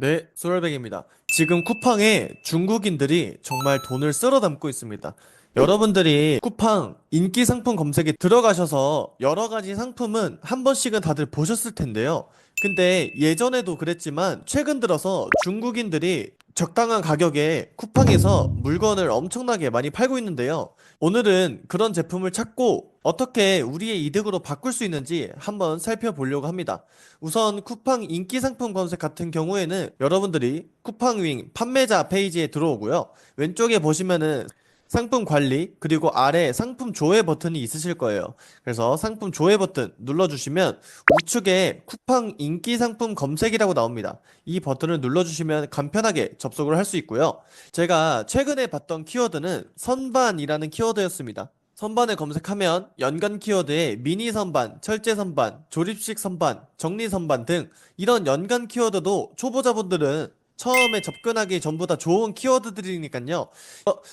네, 소열백입니다. 지금 쿠팡에 중국인들이 정말 돈을 쓸어 담고 있습니다. 여러분들이 쿠팡 인기 상품 검색에 들어가셔서 여러 가지 상품은 한 번씩은 다들 보셨을 텐데요. 근데 예전에도 그랬지만 최근 들어서 중국인들이 적당한 가격에 쿠팡에서 물건을 엄청나게 많이 팔고 있는데요. 오늘은 그런 제품을 찾고 어떻게 우리의 이득으로 바꿀 수 있는지 한번 살펴보려고 합니다. 우선 쿠팡 인기 상품 검색 같은 경우에는 여러분들이 쿠팡윙 판매자 페이지에 들어오고요. 왼쪽에 보시면은 상품 관리, 그리고 아래 상품 조회 버튼이 있으실 거예요. 그래서 상품 조회 버튼 눌러주시면 우측에 쿠팡 인기 상품 검색이라고 나옵니다. 이 버튼을 눌러주시면 간편하게 접속을 할 수 있고요. 제가 최근에 봤던 키워드는 선반이라는 키워드였습니다. 선반을 검색하면 연관 키워드에 미니 선반, 철제 선반, 조립식 선반, 정리 선반 등 이런 연관 키워드도 초보자분들은 처음에 접근하기 전부 다 좋은 키워드들이니까요.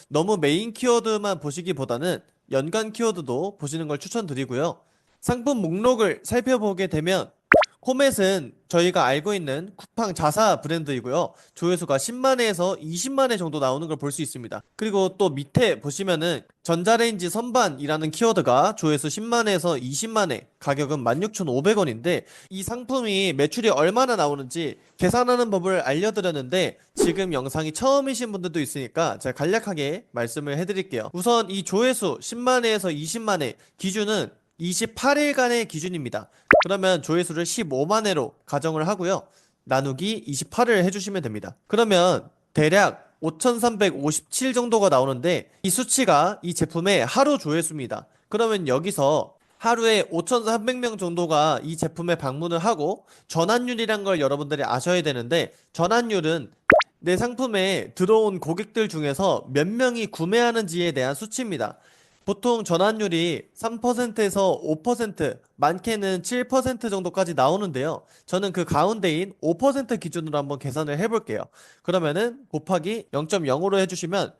너무 메인 키워드만 보시기보다는 연관 키워드도 보시는 걸 추천드리고요. 상품 목록을 살펴보게 되면 코멧은 저희가 알고 있는 쿠팡 자사 브랜드이고요. 조회수가 10만 회에서 20만 회 정도 나오는 걸 볼 수 있습니다. 그리고 또 밑에 보시면은 전자레인지 선반이라는 키워드가 조회수 10만 회에서 20만 회, 가격은 16,500원인데 이 상품이 매출이 얼마나 나오는지 계산하는 법을 알려드렸는데 지금 영상이 처음이신 분들도 있으니까 제가 간략하게 말씀을 해드릴게요. 우선 이 조회수 10만 회에서 20만 회 기준은 28일간의 기준입니다. 그러면 조회수를 15만 회로 가정을 하고요. 나누기 28을 해주시면 됩니다. 그러면 대략 5,357 정도가 나오는데 이 수치가 이 제품의 하루 조회수입니다. 그러면 여기서 하루에 5,300명 정도가 이 제품에 방문을 하고 전환율이란 걸 여러분들이 아셔야 되는데 전환율은 내 상품에 들어온 고객들 중에서 몇 명이 구매하는지에 대한 수치입니다. 보통 전환율이 3%에서 5%, 많게는 7% 정도까지 나오는데요. 저는 그 가운데인 5% 기준으로 한번 계산을 해볼게요. 그러면은 곱하기 0.05로 해주시면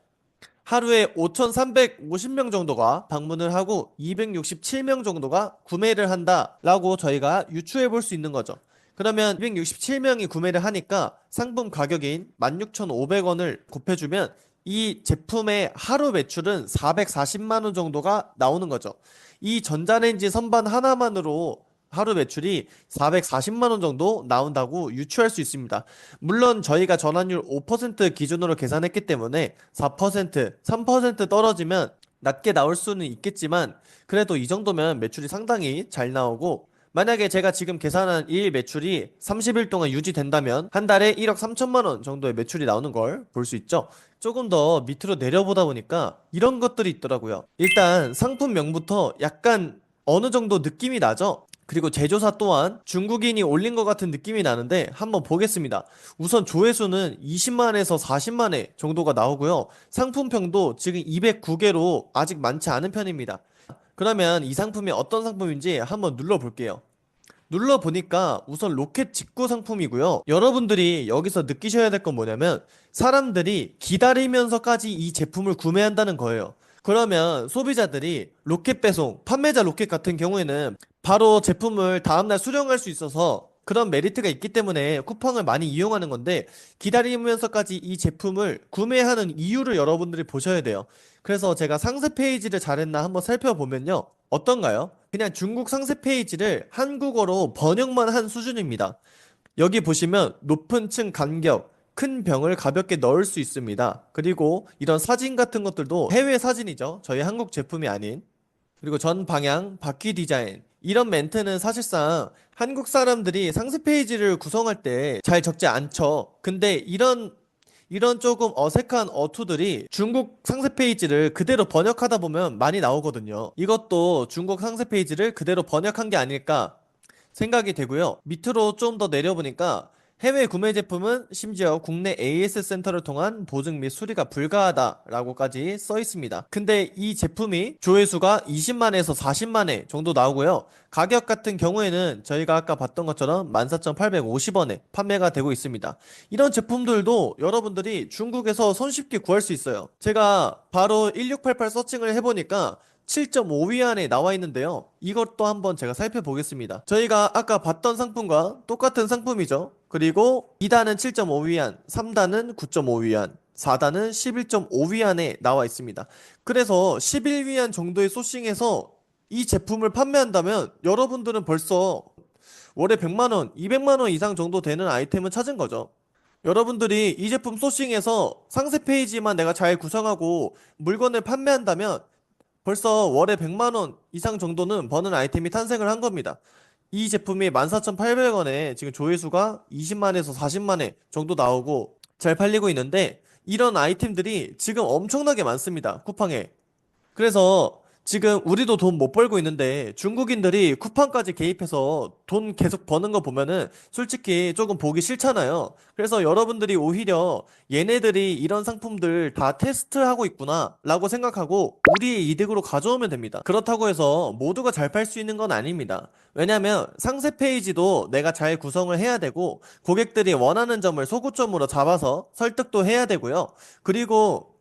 하루에 5,350명 정도가 방문을 하고 267명 정도가 구매를 한다라고 저희가 유추해 볼 수 있는 거죠. 그러면 267명이 구매를 하니까 상품 가격인 16,500원을 곱해주면 이 제품의 하루 매출은 440만 원 정도가 나오는 거죠. 이 전자레인지 선반 하나만으로 하루 매출이 440만 원 정도 나온다고 유추할 수 있습니다. 물론 저희가 전환율 5% 기준으로 계산했기 때문에 4%, 3% 떨어지면 낮게 나올 수는 있겠지만 그래도 이 정도면 매출이 상당히 잘 나오고 만약에 제가 지금 계산한 일 매출이 30일 동안 유지된다면 한 달에 1억 3천만 원 정도의 매출이 나오는 걸 볼 수 있죠. 조금 더 밑으로 내려보다 보니까 이런 것들이 있더라고요. 일단 상품명부터 약간 어느 정도 느낌이 나죠? 그리고 제조사 또한 중국인이 올린 것 같은 느낌이 나는데 한번 보겠습니다. 우선 조회수는 20만에서 40만 회 정도가 나오고요. 상품평도 지금 209개로 아직 많지 않은 편입니다. 그러면 이 상품이 어떤 상품인지 한번 눌러볼게요. 눌러보니까 우선 로켓 직구 상품이고요. 여러분들이 여기서 느끼셔야 될 건 뭐냐면 사람들이 기다리면서까지 이 제품을 구매한다는 거예요. 그러면 소비자들이 로켓 배송, 판매자 로켓 같은 경우에는 바로 제품을 다음날 수령할 수 있어서 그런 메리트가 있기 때문에 쿠팡을 많이 이용하는 건데 기다리면서까지 이 제품을 구매하는 이유를 여러분들이 보셔야 돼요. 그래서 제가 상세 페이지를 잘했나 한번 살펴보면요. 어떤가요? 그냥 중국 상세 페이지를 한국어로 번역만 한 수준입니다. 여기 보시면 높은 층 간격, 큰 병을 가볍게 넣을 수 있습니다. 그리고 이런 사진 같은 것들도 해외 사진이죠. 저희 한국 제품이 아닌. 그리고 전 방향, 바퀴 디자인. 이런 멘트는 사실상 한국 사람들이 상세 페이지를 구성할 때 잘 적지 않죠. 근데 이런 조금 어색한 어투들이 중국 상세 페이지를 그대로 번역하다 보면 많이 나오거든요. 이것도 중국 상세 페이지를 그대로 번역한 게 아닐까 생각이 되고요. 밑으로 좀 더 내려보니까 해외 구매 제품은 심지어 국내 AS 센터를 통한 보증 및 수리가 불가하다라고까지 써 있습니다. 근데 이 제품이 조회수가 20만에서 40만 회 정도 나오고요. 가격 같은 경우에는 저희가 아까 봤던 것처럼 14,850원에 판매가 되고 있습니다. 이런 제품들도 여러분들이 중국에서 손쉽게 구할 수 있어요. 제가 바로 1688 서칭을 해보니까 7.5위 안에 나와 있는데요. 이것도 한번 제가 살펴보겠습니다. 저희가 아까 봤던 상품과 똑같은 상품이죠. 그리고 2단은 7.5위안, 3단은 9.5위안, 4단은 11.5위안에 나와 있습니다. 그래서 11위안 정도의 소싱에서 이 제품을 판매한다면 여러분들은 벌써 월에 100만 원, 200만 원 이상 정도 되는 아이템은 찾은 거죠. 여러분들이 이 제품 소싱해서 상세 페이지만 내가 잘 구성하고 물건을 판매한다면 벌써 월에 100만 원 이상 정도는 버는 아이템이 탄생을 한 겁니다. 이 제품이 14,800원에 지금 조회수가 20만에서 40만 회 정도 나오고 잘 팔리고 있는데 이런 아이템들이 지금 엄청나게 많습니다. 쿠팡에. 그래서 지금 우리도 돈 못 벌고 있는데 중국인들이 쿠팡까지 개입해서 돈 계속 버는 거 보면은 솔직히 조금 보기 싫잖아요. 그래서 여러분들이 오히려 얘네들이 이런 상품들 다 테스트하고 있구나 라고 생각하고 우리의 이득으로 가져오면 됩니다. 그렇다고 해서 모두가 잘 팔 수 있는 건 아닙니다. 왜냐면 상세 페이지도 내가 잘 구성을 해야 되고 고객들이 원하는 점을 소구점으로 잡아서 설득도 해야 되고요. 그리고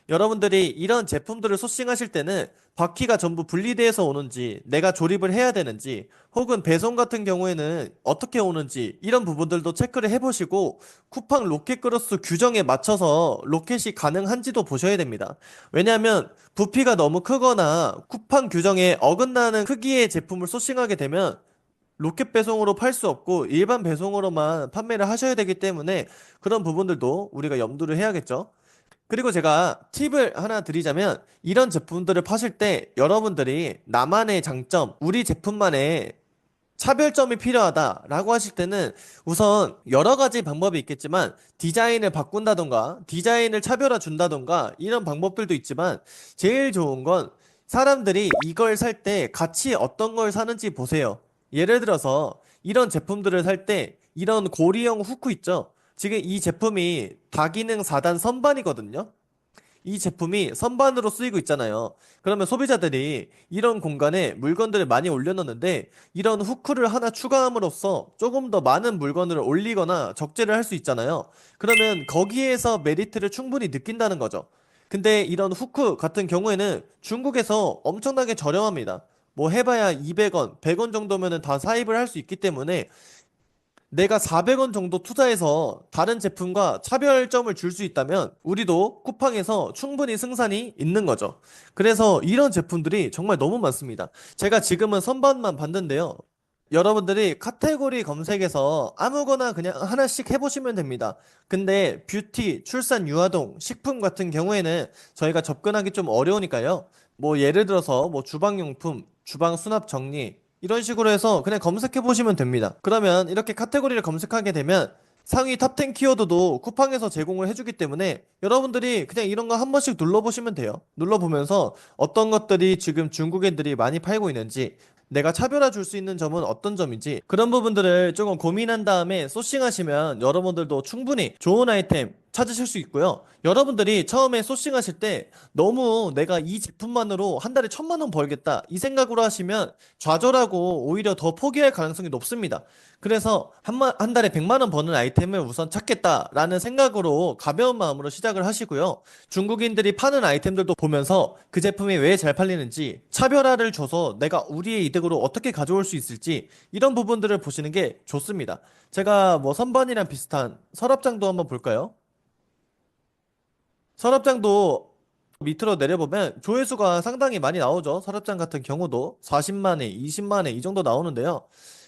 여러분들이 이런 제품들을 소싱하실 때는 바퀴가 전부 분리돼서 오는지, 내가 조립을 해야 되는지, 혹은 배송 같은 경우에는 어떻게 오는지, 이런 부분들도 체크를 해보시고, 쿠팡 로켓크로스 규정에 맞춰서 로켓이 가능한지도 보셔야 됩니다. 왜냐하면, 부피가 너무 크거나 쿠팡 규정에 어긋나는 크기의 제품을 소싱하게 되면, 로켓 배송으로 팔 수 없고 일반 배송으로만 판매를 하셔야 되기 때문에 그런 부분들도 우리가 염두를 해야겠죠. 그리고 제가 팁을 하나 드리자면 이런 제품들을 파실 때 여러분들이 나만의 장점, 우리 제품만의 차별점이 필요하다라고 하실 때는 우선 여러 가지 방법이 있겠지만 디자인을 바꾼다던가 디자인을 차별화 준다던가 이런 방법들도 있지만 제일 좋은 건 사람들이 이걸 살 때 같이 어떤 걸 사는지 보세요. 예를 들어서 이런 제품들을 살 때 이런 고리형 후크 있죠? 지금 이 제품이 다기능 4단 선반이거든요. 이 제품이 선반으로 쓰이고 있잖아요. 그러면 소비자들이 이런 공간에 물건들을 많이 올려놓는데 이런 후크를 하나 추가함으로써 조금 더 많은 물건을 올리거나 적재를 할 수 있잖아요. 그러면 거기에서 메리트를 충분히 느낀다는 거죠. 근데 이런 후크 같은 경우에는 중국에서 엄청나게 저렴합니다. 뭐 해봐야 200원, 100원 정도면은 다 사입을 할 수 있기 때문에 내가 400원 정도 투자해서 다른 제품과 차별점을 줄 수 있다면 우리도 쿠팡에서 충분히 승산이 있는 거죠. 그래서 이런 제품들이 정말 너무 많습니다. 제가 지금은 선반만 봤는데요. 여러분들이 카테고리 검색에서 아무거나 그냥 하나씩 해보시면 됩니다. 근데 뷰티, 출산 유아동, 식품 같은 경우에는 저희가 접근하기 좀 어려우니까요. 뭐 예를 들어서 뭐 주방용품, 주방 수납 정리 이런 식으로 해서 그냥 검색해 보시면 됩니다. 그러면 이렇게 카테고리를 검색하게 되면 상위 탑 10 키워드도 쿠팡에서 제공을 해주기 때문에 여러분들이 그냥 이런 거 한 번씩 눌러보시면 돼요. 눌러보면서 어떤 것들이 지금 중국인들이 많이 팔고 있는지 내가 차별화 줄 수 있는 점은 어떤 점인지 그런 부분들을 조금 고민한 다음에 소싱하시면 여러분들도 충분히 좋은 아이템 찾으실 수 있고요. 여러분들이 처음에 소싱하실 때 너무 내가 이 제품만으로 한 달에 1,000만 원 벌겠다 이 생각으로 하시면 좌절하고 오히려 더 포기할 가능성이 높습니다. 그래서 한 달에 100만 원 버는 아이템을 우선 찾겠다라는 생각으로 가벼운 마음으로 시작을 하시고요. 중국인들이 파는 아이템들도 보면서 그 제품이 왜 잘 팔리는지 차별화를 줘서 내가 우리의 이득으로 어떻게 가져올 수 있을지 이런 부분들을 보시는 게 좋습니다. 제가 뭐 선반이랑 비슷한 서랍장도 한번 볼까요? 서랍장도 밑으로 내려보면 조회수가 상당히 많이 나오죠. 서랍장 같은 경우도 40만 회, 20만 회 이 정도 나오는데요.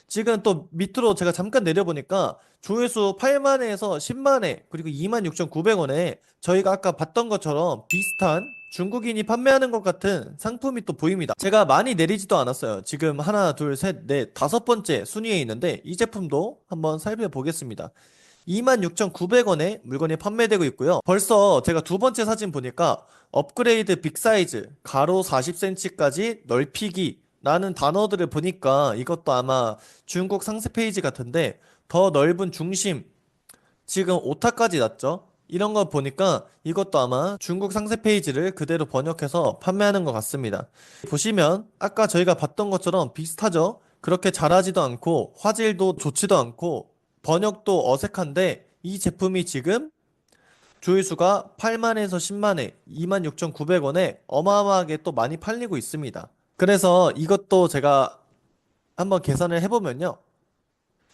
지금 또 밑으로 제가 잠깐 내려보니까 조회수 8만 회에서 10만 회, 그리고 26,900원에 저희가 아까 봤던 것처럼 비슷한 중국인이 판매하는 것 같은 상품이 또 보입니다. 제가 많이 내리지도 않았어요. 지금 하나, 둘, 셋, 넷, 다섯 번째 순위에 있는데 이 제품도 한번 살펴보겠습니다. 26,900원에 물건이 판매되고 있고요. 벌써 제가 두 번째 사진 보니까 업그레이드 빅 사이즈, 가로 40cm까지 넓히기 라는 단어들을 보니까 이것도 아마 중국 상세 페이지 같은데 더 넓은 중심, 지금 오타까지 났죠? 이런 거 보니까 이것도 아마 중국 상세 페이지를 그대로 번역해서 판매하는 것 같습니다. 보시면 아까 저희가 봤던 것처럼 비슷하죠? 그렇게 잘하지도 않고 화질도 좋지도 않고 번역도 어색한데 이 제품이 지금 조회수가 8만에서 10만에 26,900원에 어마어마하게 또 많이 팔리고 있습니다. 그래서 이것도 제가 한번 계산을 해보면요.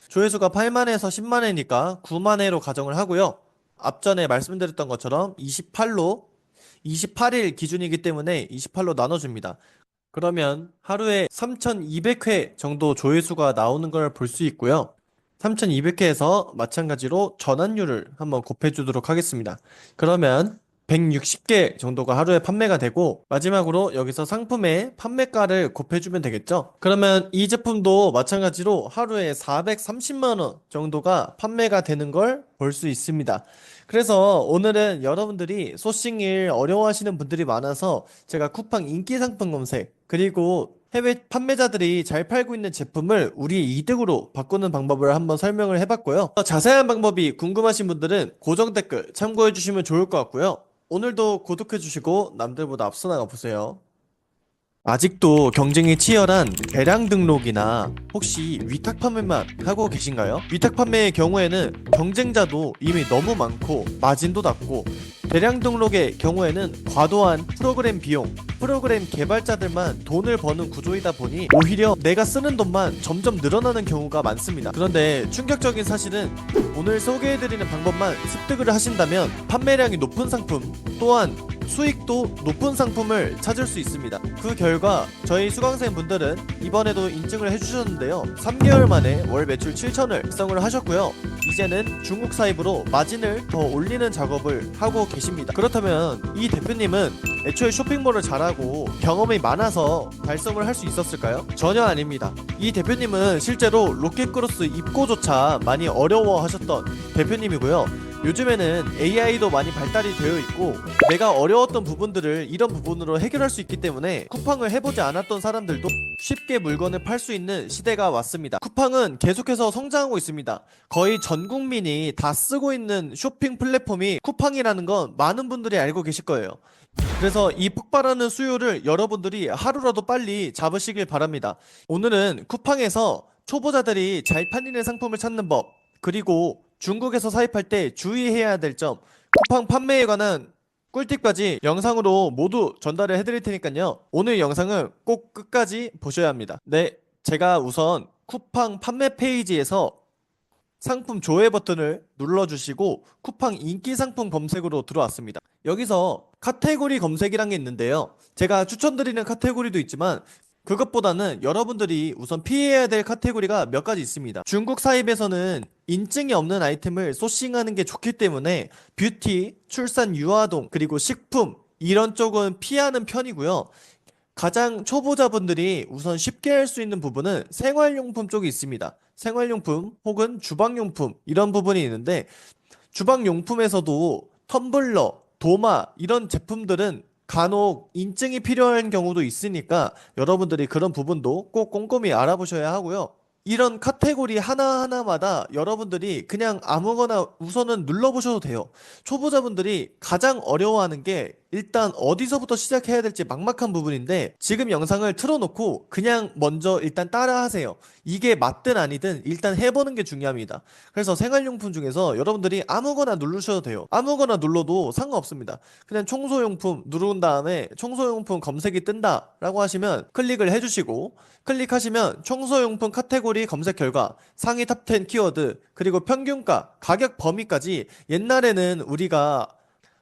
조회수가 8만에서 10만회니까 9만회로 가정을 하고요. 앞전에 말씀드렸던 것처럼 28일 기준이기 때문에 28로 나눠줍니다. 그러면 하루에 3200회 정도 조회수가 나오는 걸 볼 수 있고요. 3200회에서 마찬가지로 전환율을 한번 곱해주도록 하겠습니다. 그러면 160개 정도가 하루에 판매가 되고, 마지막으로 여기서 상품의 판매가를 곱해주면 되겠죠? 그러면 이 제품도 마찬가지로 하루에 430만 원 정도가 판매가 되는 걸 볼 수 있습니다. 그래서 오늘은 여러분들이 소싱일 어려워하시는 분들이 많아서 제가 쿠팡 인기 상품 검색, 그리고 해외 판매자들이 잘 팔고 있는 제품을 우리 이득으로 바꾸는 방법을 한번 설명을 해봤고요. 더 자세한 방법이 궁금하신 분들은 고정 댓글 참고해 주시면 좋을 것 같고요. 오늘도 구독해 주시고 남들보다 앞서 나가 보세요. 아직도 경쟁이 치열한 대량 등록이나 혹시 위탁 판매만 하고 계신가요? 위탁 판매의 경우에는 경쟁자도 이미 너무 많고 마진도 낮고, 대량 등록의 경우에는 과도한 프로그램 비용, 프로그램 개발자들만 돈을 버는 구조이다 보니 오히려 내가 쓰는 돈만 점점 늘어나는 경우가 많습니다. 그런데 충격적인 사실은 오늘 소개해드리는 방법만 습득을 하신다면 판매량이 높은 상품, 또한 수익도 높은 상품을 찾을 수 있습니다. 그 결과 저희 수강생 분들은 이번에도 인증을 해주셨는데요. 3개월 만에 월 매출 7천을 달성을 하셨고요. 이제는 중국 사입으로 마진을 더 올리는 작업을 하고 계십니다. 그렇다면 이 대표님은 애초에 쇼핑몰을 잘하고 경험이 많아서 달성을 할 수 있었을까요? 전혀 아닙니다. 이 대표님은 실제로 로켓크로스 입고조차 많이 어려워하셨던 대표님이고요. 요즘에는 AI도 많이 발달이 되어 있고 내가 어려웠던 부분들을 이런 부분으로 해결할 수 있기 때문에 쿠팡을 해보지 않았던 사람들도 쉽게 물건을 팔 수 있는 시대가 왔습니다. 쿠팡은 계속해서 성장하고 있습니다. 거의 전 국민이 다 쓰고 있는 쇼핑 플랫폼이 쿠팡이라는 건 많은 분들이 알고 계실 거예요. 그래서 이 폭발하는 수요를 여러분들이 하루라도 빨리 잡으시길 바랍니다. 오늘은 쿠팡에서 초보자들이 잘 팔리는 상품을 찾는 법, 그리고 중국에서 사입할 때 주의해야 될 점, 쿠팡 판매에 관한 꿀팁까지 영상으로 모두 전달을 해드릴 테니까요. 오늘 영상은 꼭 끝까지 보셔야 합니다. 네, 제가 우선 쿠팡 판매 페이지에서 상품 조회 버튼을 눌러주시고 쿠팡 인기 상품 검색으로 들어왔습니다. 여기서 카테고리 검색이란 게 있는데요. 제가 추천드리는 카테고리도 있지만 그것보다는 여러분들이 우선 피해야 될 카테고리가 몇 가지 있습니다. 중국 사입에서는 인증이 없는 아이템을 소싱하는 게 좋기 때문에 뷰티, 출산 유아동, 그리고 식품 이런 쪽은 피하는 편이고요. 가장 초보자분들이 우선 쉽게 할 수 있는 부분은 생활용품 쪽이 있습니다. 생활용품 혹은 주방용품 이런 부분이 있는데, 주방용품에서도 텀블러, 도마 이런 제품들은 간혹 인증이 필요한 경우도 있으니까 여러분들이 그런 부분도 꼭 꼼꼼히 알아보셔야 하고요. 이런 카테고리 하나하나마다 여러분들이 그냥 아무거나 우선은 눌러보셔도 돼요. 초보자분들이 가장 어려워하는 게 일단 어디서부터 시작해야 될지 막막한 부분인데, 지금 영상을 틀어놓고 그냥 먼저 일단 따라 하세요. 이게 맞든 아니든 일단 해보는 게 중요합니다. 그래서 생활용품 중에서 여러분들이 아무거나 누르셔도 돼요. 아무거나 눌러도 상관없습니다. 그냥 청소용품 누른 다음에 청소용품 검색이 뜬다 라고 하시면 클릭을 해주시고, 클릭하시면 청소용품 카테고리 검색 결과, 상위 탑10 키워드, 그리고 평균가, 가격 범위까지 옛날에는 우리가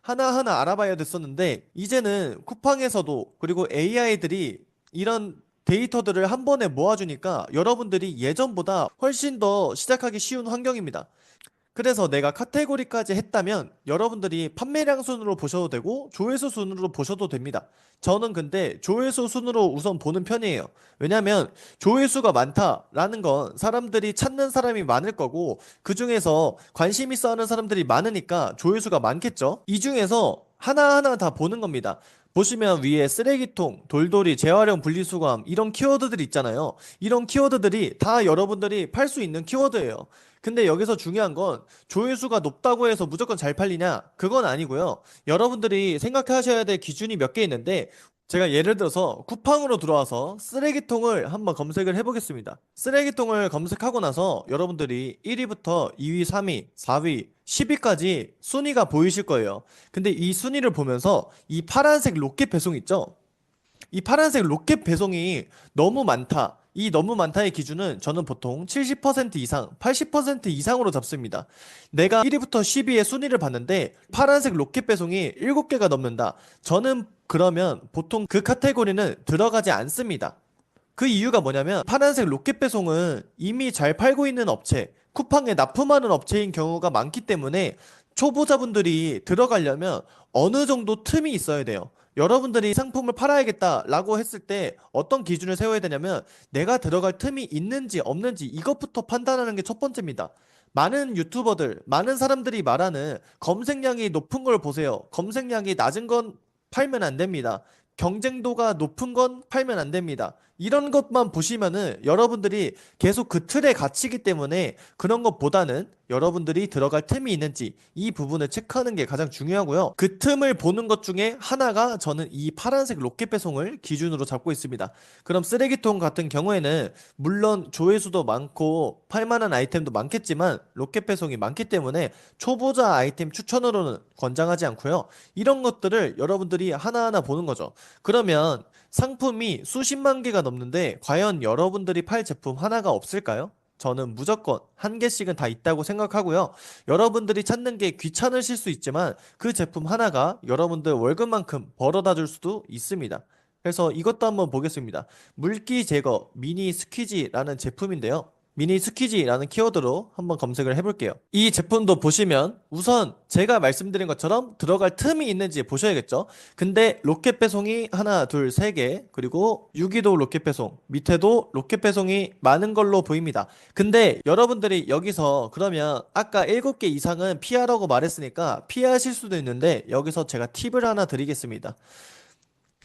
하나하나 알아봐야 됐었는데 이제는 쿠팡에서도 그리고 AI들이 이런 데이터들을 한 번에 모아주니까 여러분들이 예전보다 훨씬 더 시작하기 쉬운 환경입니다. 그래서 내가 카테고리까지 했다면 여러분들이 판매량 순으로 보셔도 되고 조회수 순으로 보셔도 됩니다. 저는 근데 조회수 순으로 우선 보는 편이에요. 왜냐면 조회수가 많다라는 건 사람들이 찾는 사람이 많을 거고, 그 중에서 관심 있어 하는 사람들이 많으니까 조회수가 많겠죠. 이 중에서 하나하나 다 보는 겁니다. 보시면 위에 쓰레기통, 돌돌이, 재활용 분리수거함 이런 키워드들이 있잖아요. 이런 키워드들이 다 여러분들이 팔 수 있는 키워드예요. 근데 여기서 중요한 건 조회수가 높다고 해서 무조건 잘 팔리냐? 그건 아니고요. 여러분들이 생각하셔야 될 기준이 몇 개 있는데, 제가 예를 들어서 쿠팡으로 들어와서 쓰레기통을 한번 검색을 해보겠습니다. 쓰레기통을 검색하고 나서 여러분들이 1위부터 2위, 3위, 4위, 10위까지 순위가 보이실 거예요. 근데 이 순위를 보면서 이 파란색 로켓 배송 있죠? 이 파란색 로켓 배송이 너무 많다, 이 너무 많다의 기준은 저는 보통 70% 이상, 80% 이상으로 잡습니다. 내가 1위부터 10위의 순위를 봤는데 파란색 로켓 배송이 7개가 넘는다. 저는 그러면 보통 그 카테고리는 들어가지 않습니다. 그 이유가 뭐냐면 파란색 로켓 배송은 이미 잘 팔고 있는 업체, 쿠팡에 납품하는 업체인 경우가 많기 때문에 초보자분들이 들어가려면 어느 정도 틈이 있어야 돼요. 여러분들이 상품을 팔아야겠다라고 했을 때 어떤 기준을 세워야 되냐면 내가 들어갈 틈이 있는지 없는지 이것부터 판단하는 게 첫 번째입니다. 많은 유튜버들, 많은 사람들이 말하는 검색량이 높은 걸 보세요. 검색량이 낮은 건 팔면 안 됩니다. 경쟁도가 높은 건 팔면 안 됩니다. 이런 것만 보시면은 여러분들이 계속 그 틀에 갇히기 때문에 그런 것보다는 여러분들이 들어갈 틈이 있는지 이 부분을 체크하는 게 가장 중요하고요. 그 틈을 보는 것 중에 하나가 저는 이 파란색 로켓 배송을 기준으로 잡고 있습니다. 그럼 쓰레기통 같은 경우에는 물론 조회수도 많고 팔만한 아이템도 많겠지만 로켓 배송이 많기 때문에 초보자 아이템 추천으로는 권장하지 않고요. 이런 것들을 여러분들이 하나하나 보는 거죠. 그러면 상품이 수십만 개가 넘는데 과연 여러분들이 팔 제품 하나가 없을까요? 저는 무조건 한 개씩은 다 있다고 생각하고요. 여러분들이 찾는 게 귀찮으실 수 있지만 그 제품 하나가 여러분들 월급만큼 벌어다 줄 수도 있습니다. 그래서 이것도 한번 보겠습니다. 물기 제거 미니 스퀴지라는 제품인데요. 미니 스퀴지라는 키워드로 한번 검색을 해볼게요. 이 제품도 보시면 우선 제가 말씀드린 것처럼 들어갈 틈이 있는지 보셔야겠죠. 근데 로켓 배송이 하나, 둘, 세 개, 그리고 유기도 로켓 배송, 밑에도 로켓 배송이 많은 걸로 보입니다. 근데 여러분들이 여기서 그러면 아까 7개 이상은 피하라고 말했으니까 피하실 수도 있는데 여기서 제가 팁을 하나 드리겠습니다.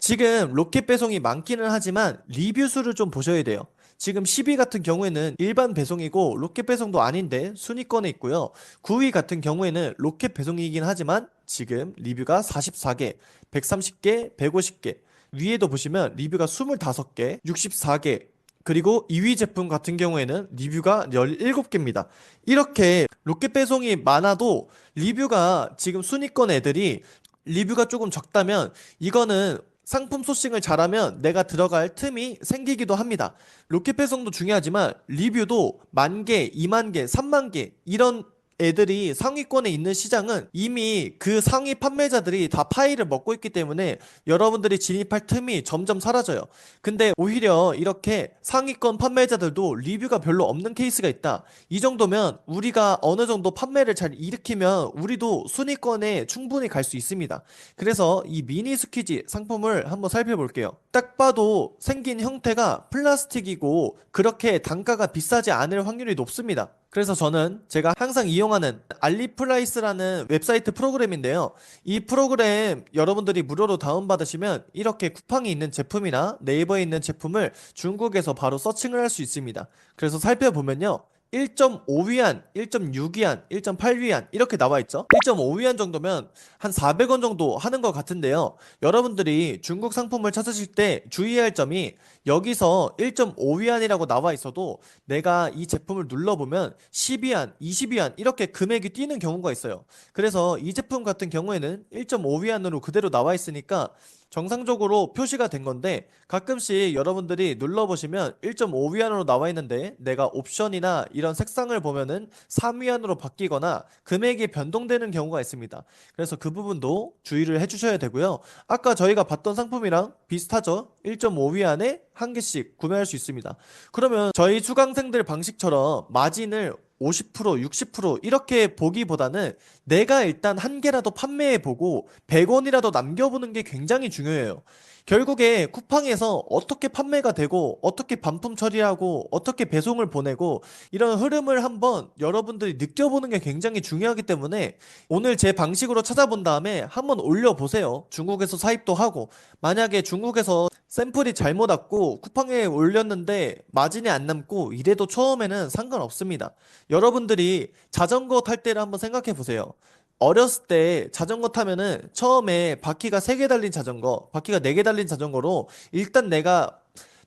지금 로켓 배송이 많기는 하지만 리뷰 수를 좀 보셔야 돼요. 지금 10위 같은 경우에는 일반 배송이고 로켓 배송도 아닌데 순위권에 있고요. 9위 같은 경우에는 로켓 배송이긴 하지만 지금 리뷰가 44개, 130개, 150개. 위에도 보시면 리뷰가 25개, 64개. 그리고 2위 제품 같은 경우에는 리뷰가 17개입니다. 이렇게 로켓 배송이 많아도 리뷰가 지금 순위권 애들이 리뷰가 조금 적다면 이거는 상품 소싱을 잘하면 내가 들어갈 틈이 생기기도 합니다. 로켓 배송도 중요하지만 리뷰도 10,000개, 20,000개, 30,000개 이런 애들이 상위권에 있는 시장은 이미 그 상위 판매자들이 다 파이를 먹고 있기 때문에 여러분들이 진입할 틈이 점점 사라져요. 근데 오히려 이렇게 상위권 판매자들도 리뷰가 별로 없는 케이스가 있다. 이 정도면 우리가 어느 정도 판매를 잘 일으키면 우리도 순위권에 충분히 갈 수 있습니다. 그래서 이 미니 스퀴지 상품을 한번 살펴볼게요. 딱 봐도 생긴 형태가 플라스틱이고 그렇게 단가가 비싸지 않을 확률이 높습니다. 그래서 저는 제가 항상 이용하는 알리프라이스라는 웹사이트 프로그램인데요. 이 프로그램 여러분들이 무료로 다운받으시면 이렇게 쿠팡이 있는 제품이나 네이버에 있는 제품을 중국에서 바로 서칭을 할 수 있습니다. 그래서 살펴보면요. 1.5위안, 1.6위안, 1.8위안 이렇게 나와 있죠. 1.5위안 정도면 한 400원 정도 하는 것 같은데요. 여러분들이 중국 상품을 찾으실 때 주의할 점이 여기서 1.5위안이라고 나와 있어도 내가 이 제품을 눌러보면 10위안, 20위안 이렇게 금액이 뛰는 경우가 있어요. 그래서 이 제품 같은 경우에는 1.5위안으로 그대로 나와 있으니까 정상적으로 표시가 된 건데 가끔씩 여러분들이 눌러보시면 1.5위안으로 나와 있는데 내가 옵션이나 이런 색상을 보면은 3위안으로 바뀌거나 금액이 변동되는 경우가 있습니다. 그래서 그 부분도 주의를 해주셔야 되고요. 아까 저희가 봤던 상품이랑 비슷하죠? 1.5위안에 한 개씩 구매할 수 있습니다. 그러면 저희 수강생들 방식처럼 마진을 50%, 60% 이렇게 보기보다는 내가 일단 한 개라도 판매해보고 100원이라도 남겨보는 게 굉장히 중요해요. 결국에 쿠팡에서 어떻게 판매가 되고 어떻게 반품 처리하고 어떻게 배송을 보내고 이런 흐름을 한번 여러분들이 느껴보는 게 굉장히 중요하기 때문에 오늘 제 방식으로 찾아본 다음에 한번 올려보세요. 중국에서 사입도 하고 만약에 중국에서 샘플이 잘못 왔고 쿠팡에 올렸는데 마진이 안 남고 이래도 처음에는 상관없습니다. 여러분들이 자전거 탈 때를 한번 생각해 보세요. 어렸을 때 자전거 타면은 처음에 바퀴가 3개 달린 자전거, 바퀴가 4개 달린 자전거로 일단 내가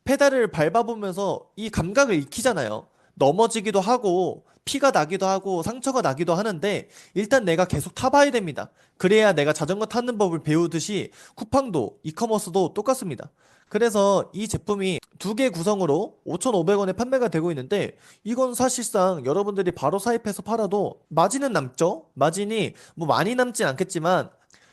페달을 밟아보면서 이 감각을 익히잖아요. 넘어지기도 하고 피가 나기도 하고 상처가 나기도 하는데 일단 내가 계속 타봐야 됩니다. 그래야 내가 자전거 타는 법을 배우듯이 쿠팡도 이커머스도 똑같습니다. 그래서 이 제품이 두 개 구성으로 5,500원에 판매가 되고 있는데 이건 사실상 여러분들이 바로 사입해서 팔아도 마진은 남죠? 마진이 뭐 많이 남진 않겠지만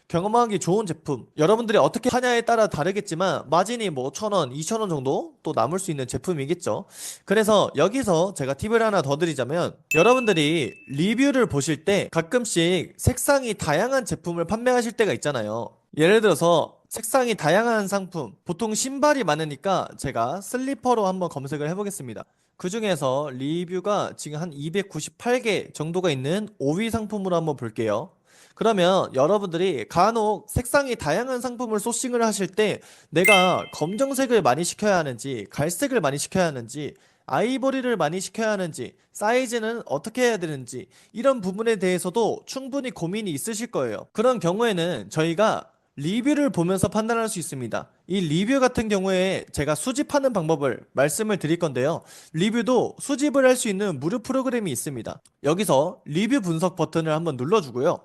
경험하기 좋은 제품. 여러분들이 어떻게 하냐에 따라 다르겠지만 마진이 뭐 1,000원, 2,000원 정도 또 남을 수 있는 제품이겠죠. 그래서 여기서 제가 팁을 하나 더 드리자면 여러분들이 리뷰를 보실 때 가끔씩 색상이 다양한 제품을 판매하실 때가 있잖아요. 예를 들어서 색상이 다양한 상품, 보통 신발이 많으니까 제가 슬리퍼로 한번 검색을 해보겠습니다. 그 중에서 리뷰가 지금 한 298개 정도가 있는 5위 상품으로 한번 볼게요. 그러면 여러분들이 간혹 색상이 다양한 상품을 소싱을 하실 때 내가 검정색을 많이 시켜야 하는지, 갈색을 많이 시켜야 하는지, 아이보리를 많이 시켜야 하는지, 사이즈는 어떻게 해야 되는지, 이런 부분에 대해서도 충분히 고민이 있으실 거예요. 그런 경우에는 저희가 리뷰를 보면서 판단할 수 있습니다. 이 리뷰 같은 경우에 제가 수집하는 방법을 말씀을 드릴 건데요. 리뷰도 수집을 할 수 있는 무료 프로그램이 있습니다. 여기서 리뷰 분석 버튼을 한번 눌러주고요.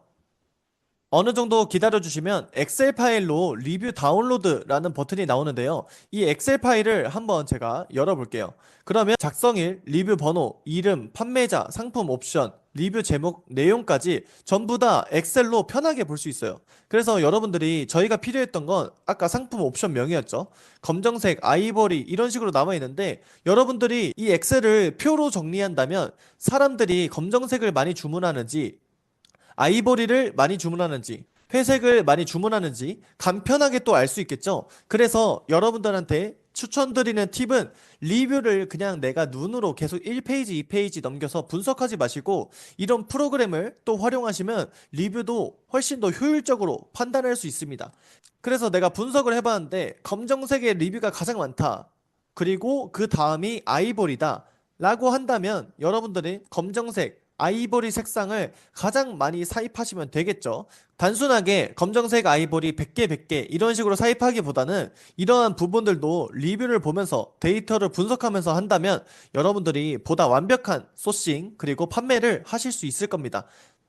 어느 정도 기다려주시면 엑셀 파일로 리뷰 다운로드라는 버튼이 나오는데요. 이 엑셀 파일을 한번 제가 열어볼게요. 그러면 작성일, 리뷰 번호, 이름, 판매자, 상품 옵션, 리뷰 제목, 내용까지 전부 다 엑셀로 편하게 볼 수 있어요. 그래서 여러분들이 저희가 필요했던 건 아까 상품 옵션 명이었죠. 검정색, 아이보리 이런 식으로 남아있는데 여러분들이 이 엑셀을 표로 정리한다면 사람들이 검정색을 많이 주문하는지 아이보리를 많이 주문하는지, 회색을 많이 주문하는지 간편하게 또 알 수 있겠죠? 그래서 여러분들한테 추천드리는 팁은 리뷰를 그냥 내가 눈으로 계속 1페이지, 2페이지 넘겨서 분석하지 마시고 이런 프로그램을 또 활용하시면 리뷰도 훨씬 더 효율적으로 판단할 수 있습니다. 그래서 내가 분석을 해봤는데 검정색의 리뷰가 가장 많다. 그리고 그 다음이 아이보리다. 라고 한다면 여러분들이 검정색, 아이보리 색상을 가장 많이 사입하시면 되겠죠. 단순하게 검정색 아이보리 100개 100개 이런 식으로 사입하기보다는 이러한 부분들도 리뷰를 보면서 데이터를 분석하면서 한다면 여러분들이 보다 완벽한 소싱 그리고 판매를 하실 수 있을 겁니다.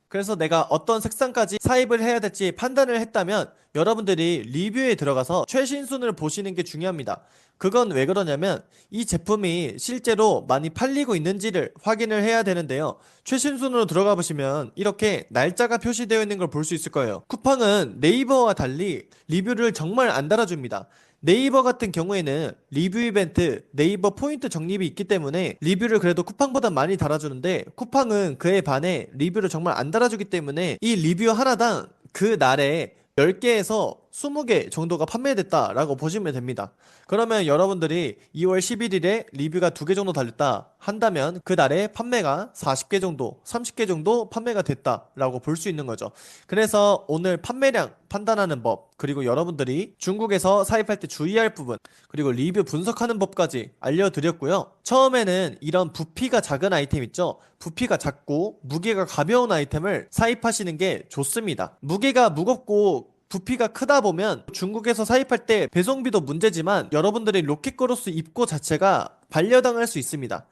그래서 내가 어떤 색상까지 사입을 해야 될지 판단을 했다면 여러분들이 리뷰에 들어가서 최신순을 보시는 게 중요합니다. 그건 왜 그러냐면 이 제품이 실제로 많이 팔리고 있는지를 확인을 해야 되는데요. 최신순으로 들어가 보시면 이렇게 날짜가 표시되어 있는 걸 볼 수 있을 거예요. 쿠팡은 네이버와 달리 리뷰를 정말 안 달아줍니다. 네이버 같은 경우에는 리뷰 이벤트, 네이버 포인트 적립이 있기 때문에 리뷰를 그래도 쿠팡보다 많이 달아주는데 쿠팡은 그에 반해 리뷰를 정말 안 달아주기 때문에 이 리뷰 하나당 그 날에 10개에서 20개 정도가 판매됐다라고 보시면 됩니다. 그러면 여러분들이 2월 11일에 리뷰가 2개 정도 달렸다 한다면 그 날에 판매가 40개 정도, 30개 정도 판매가 됐다라고 볼 수 있는 거죠. 그래서 오늘 판매량 판단하는 법, 그리고 여러분들이 중국에서 사입할 때 주의할 부분, 그리고 리뷰 분석하는 법까지 알려드렸고요. 처음에는 이런 부피가 작은 아이템 있죠? 부피가 작고 무게가 가벼운 아이템을 사입하시는 게 좋습니다. 무게가 무겁고 부피가 크다 보면 중국에서 사입할 때 배송비도 문제지만 여러분들이 로켓크로스 입고 자체가 반려당할 수 있습니다.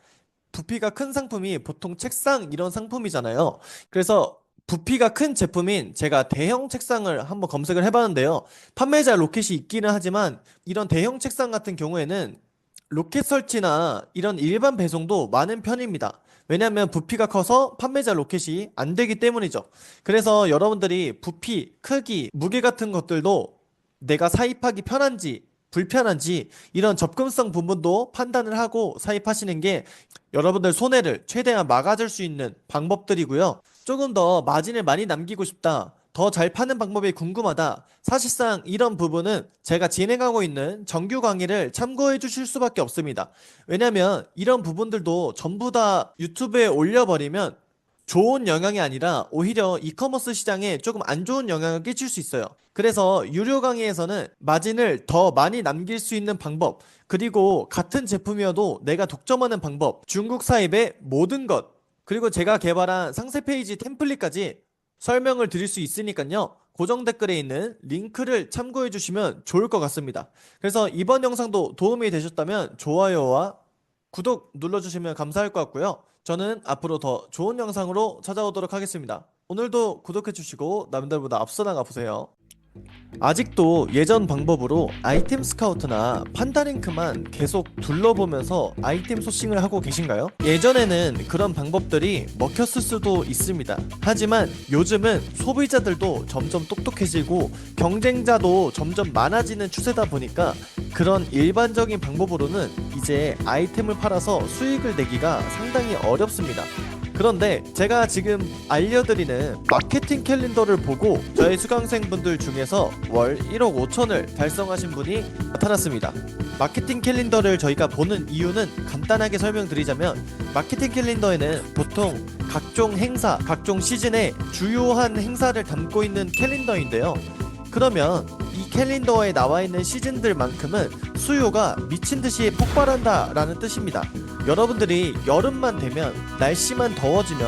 부피가 큰 상품이 보통 책상 이런 상품이잖아요. 그래서 부피가 큰 제품인 제가 대형 책상을 한번 검색을 해봤는데요. 판매자 로켓이 있기는 하지만 이런 대형 책상 같은 경우에는 로켓 설치나 이런 일반 배송도 많은 편입니다. 왜냐하면 부피가 커서 판매자 로켓이 안 되기 때문이죠. 그래서 여러분들이 부피, 크기, 무게 같은 것들도 내가 사입하기 편한지 불편한지 이런 접근성 부분도 판단을 하고 사입하시는 게 여러분들 손해를 최대한 막아줄 수 있는 방법들이고요. 조금 더 마진을 많이 남기고 싶다. 더 잘 파는 방법이 궁금하다. 사실상 이런 부분은 제가 진행하고 있는 정규 강의를 참고해 주실 수밖에 없습니다. 왜냐면 이런 부분들도 전부 다 유튜브에 올려버리면 좋은 영향이 아니라 오히려 이커머스 시장에 조금 안 좋은 영향을 끼칠 수 있어요. 그래서 유료 강의에서는 마진을 더 많이 남길 수 있는 방법, 그리고 같은 제품이어도 내가 독점하는 방법, 중국 사입의 모든 것, 그리고 제가 개발한 상세 페이지 템플릿까지 설명을 드릴 수 있으니까요. 고정 댓글에 있는 링크를 참고해 주시면 좋을 것 같습니다. 그래서 이번 영상도 도움이 되셨다면 좋아요와 구독 눌러주시면 감사할 것 같고요. 저는 앞으로 더 좋은 영상으로 찾아오도록 하겠습니다. 오늘도 구독해주시고 남들보다 앞서 나가보세요. 아직도 예전 방법으로 아이템 스카우트나 판다링크만 계속 둘러보면서 아이템 소싱을 하고 계신가요? 예전에는 그런 방법들이 먹혔을 수도 있습니다. 하지만 요즘은 소비자들도 점점 똑똑해지고 경쟁자도 점점 많아지는 추세다 보니까 그런 일반적인 방법으로는 이제 아이템을 팔아서 수익을 내기가 상당히 어렵습니다. 그런데 제가 지금 알려드리는 마케팅 캘린더를 보고 저희 수강생분들 중에서 월 1억 5천을 달성하신 분이 나타났습니다. 마케팅 캘린더를 저희가 보는 이유는 간단하게 설명드리자면, 마케팅 캘린더에는 보통 각종 행사, 각종 시즌의 주요한 행사를 담고 있는 캘린더인데요. 그러면 이 캘린더에 나와 있는 시즌들만큼은 수요가 미친 듯이 폭발한다 라는 뜻입니다. 여러분들이 여름만 되면, 날씨만 더워지면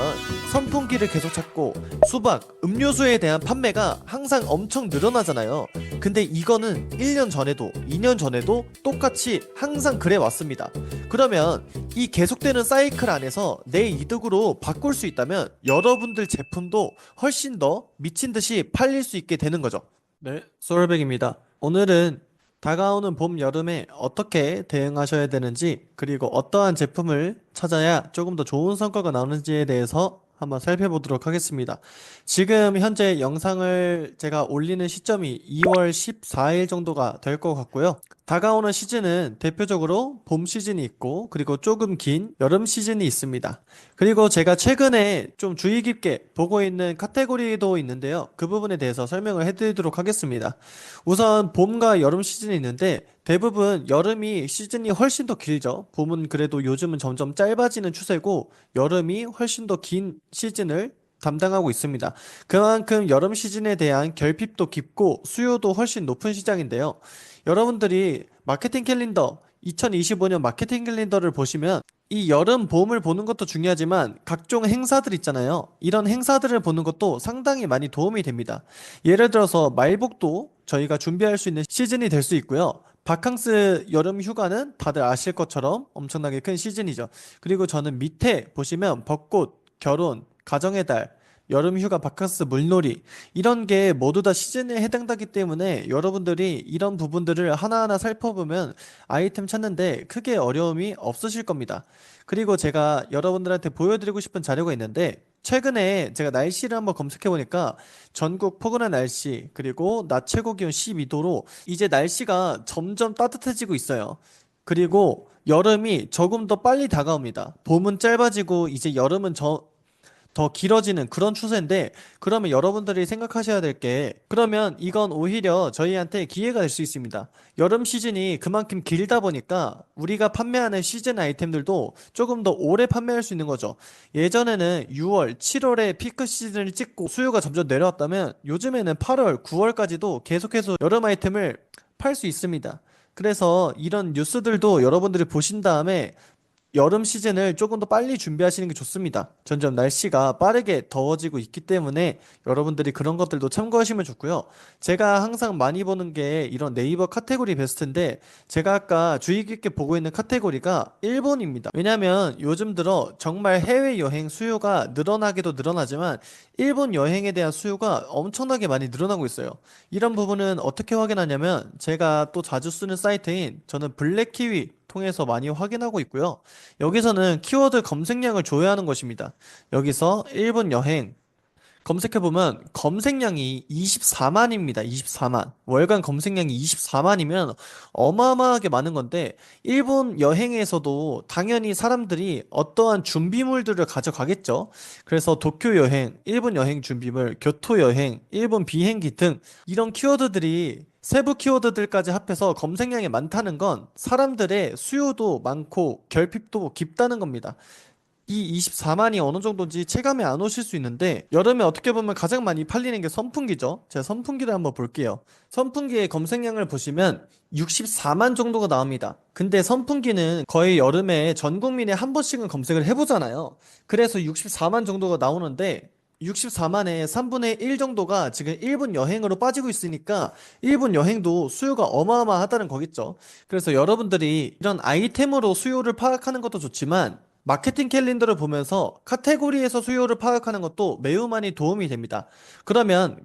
선풍기를 계속 찾고 수박, 음료수에 대한 판매가 항상 엄청 늘어나잖아요. 근데 이거는 1년 전에도 2년 전에도 똑같이 항상 그래 왔습니다. 그러면 이 계속되는 사이클 안에서 내 이득으로 바꿀 수 있다면 여러분들 제품도 훨씬 더 미친 듯이 팔릴 수 있게 되는 거죠. 네, 솔백입니다. 오늘은 다가오는 봄, 여름에 어떻게 대응하셔야 되는지, 그리고 어떠한 제품을 찾아야 조금 더 좋은 성과가 나오는지에 대해서 한번 살펴보도록 하겠습니다. 지금 현재 영상을 제가 올리는 시점이 2월 14일 정도가 될 것 같고요. 다가오는 시즌은 대표적으로 봄 시즌이 있고, 그리고 조금 긴 여름 시즌이 있습니다. 그리고 제가 최근에 좀 주의 깊게 보고 있는 카테고리도 있는데요. 그 부분에 대해서 설명을 해드리도록 하겠습니다. 우선 봄과 여름 시즌이 있는데, 대부분 여름이 시즌이 훨씬 더 길죠. 봄은 그래도 요즘은 점점 짧아지는 추세고, 여름이 훨씬 더 긴 시즌을 담당하고 있습니다. 그만큼 여름 시즌에 대한 결핍도 깊고 수요도 훨씬 높은 시장인데요. 여러분들이 마케팅 캘린더, 2025년 마케팅 캘린더를 보시면 이 여름, 봄을 보는 것도 중요하지만 각종 행사들 있잖아요. 이런 행사들을 보는 것도 상당히 많이 도움이 됩니다. 예를 들어서 말복도 저희가 준비할 수 있는 시즌이 될 수 있고요. 바캉스 여름 휴가는 다들 아실 것처럼 엄청나게 큰 시즌이죠. 그리고 저는 밑에 보시면 벚꽃, 결혼, 가정의 달, 여름 휴가, 바캉스, 물놀이, 이런 게 모두 다 시즌에 해당되기 때문에 여러분들이 이런 부분들을 하나하나 살펴보면 아이템 찾는데 크게 어려움이 없으실 겁니다. 그리고 제가 여러분들한테 보여드리고 싶은 자료가 있는데, 최근에 제가 날씨를 한번 검색해 보니까 전국 포근한 날씨, 그리고 낮 최고 기온 12도로 이제 날씨가 점점 따뜻해지고 있어요. 그리고 여름이 조금 더 빨리 다가옵니다. 봄은 짧아지고 이제 여름은 더 길어지는 그런 추세인데, 그러면 여러분들이 생각하셔야 될 게, 그러면 이건 오히려 저희한테 기회가 될 수 있습니다. 여름 시즌이 그만큼 길다 보니까 우리가 판매하는 시즌 아이템들도 조금 더 오래 판매할 수 있는 거죠. 예전에는 6월, 7월에 피크 시즌을 찍고 수요가 점점 내려왔다면, 요즘에는 8월, 9월까지도 계속해서 여름 아이템을 팔 수 있습니다. 그래서 이런 뉴스들도 여러분들이 보신 다음에 여름 시즌을 조금 더 빨리 준비하시는 게 좋습니다. 점점 날씨가 빠르게 더워지고 있기 때문에 여러분들이 그런 것들도 참고하시면 좋고요. 제가 항상 많이 보는 게 이런 네이버 카테고리 베스트인데, 제가 아까 주의 깊게 보고 있는 카테고리가 일본입니다. 왜냐면 요즘 들어 정말 해외여행 수요가 늘어나기도 늘어나지만 일본 여행에 대한 수요가 엄청나게 많이 늘어나고 있어요. 이런 부분은 어떻게 확인하냐면, 제가 또 자주 쓰는 사이트인 저는 블랙키위 통해서 많이 확인하고 있고요. 여기서는 키워드 검색량을 조회하는 것입니다. 여기서 일본 여행 검색해보면 검색량이 24만입니다. 24만. 월간 검색량이 24만이면 어마어마하게 많은 건데, 일본 여행에서도 당연히 사람들이 어떠한 준비물들을 가져가겠죠. 그래서 도쿄 여행, 일본 여행 준비물, 교토 여행, 일본 비행기 등 이런 키워드들이 세부 키워드들까지 합해서 검색량이 많다는 건 사람들의 수요도 많고 결핍도 깊다는 겁니다. 이 24만이 어느 정도인지 체감이 안 오실 수 있는데, 여름에 어떻게 보면 가장 많이 팔리는 게 선풍기죠. 제가 선풍기를 한번 볼게요. 선풍기의 검색량을 보시면 64만 정도가 나옵니다. 근데 선풍기는 거의 여름에 전 국민에 한 번씩은 검색을 해보잖아요. 그래서 64만 정도가 나오는데, 64만의 3분의 1 정도가 지금 일본 여행으로 빠지고 있으니까 일본 여행도 수요가 어마어마하다는 거겠죠. 그래서 여러분들이 이런 아이템으로 수요를 파악하는 것도 좋지만, 마케팅 캘린더를 보면서 카테고리에서 수요를 파악하는 것도 매우 많이 도움이 됩니다. 그러면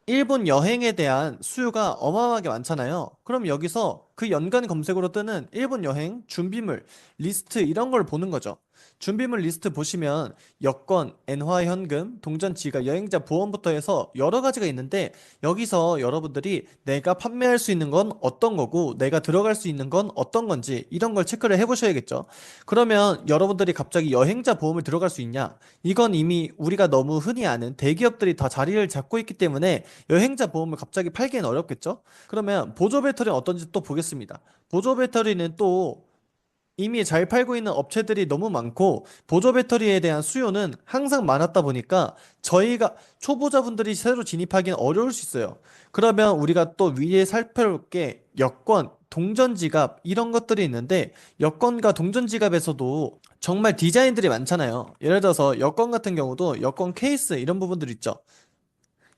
일본 여행에 대한 수요가 어마어마하게 많잖아요. 그럼 여기서 그 연간 검색으로 뜨는 일본 여행 준비물 리스트 이런 걸 보는 거죠. 준비물 리스트 보시면 여권, 엔화 현금, 동전 지갑, 여행자 보험부터 해서 여러 가지가 있는데 여기서 여러분들이 내가 판매할 수 있는 건 어떤 거고 내가 들어갈 수 있는 건 어떤 건지 이런 걸 체크를 해보셔야겠죠. 그러면 여러분들이 갑자기 여행자 보험을 들어갈 수 있냐? 이건 이미 우리가 너무 흔히 아는 대기업들이 다 자리를 잡고 있기 때문에 여행자 보험을 갑자기 팔기는 어렵겠죠? 그러면 보조 배터리는 어떤지 또 보겠습니다. 보조 배터리는 또 이미 잘 팔고 있는 업체들이 너무 많고 보조 배터리에 대한 수요는 항상 많았다 보니까 저희가 초보자분들이 새로 진입하기는 어려울 수 있어요. 그러면 우리가 또 위에 살펴볼 게 여권, 동전 지갑 이런 것들이 있는데 여권과 동전 지갑에서도 정말 디자인들이 많잖아요. 예를 들어서 여권 같은 경우도 여권 케이스 이런 부분들 있죠.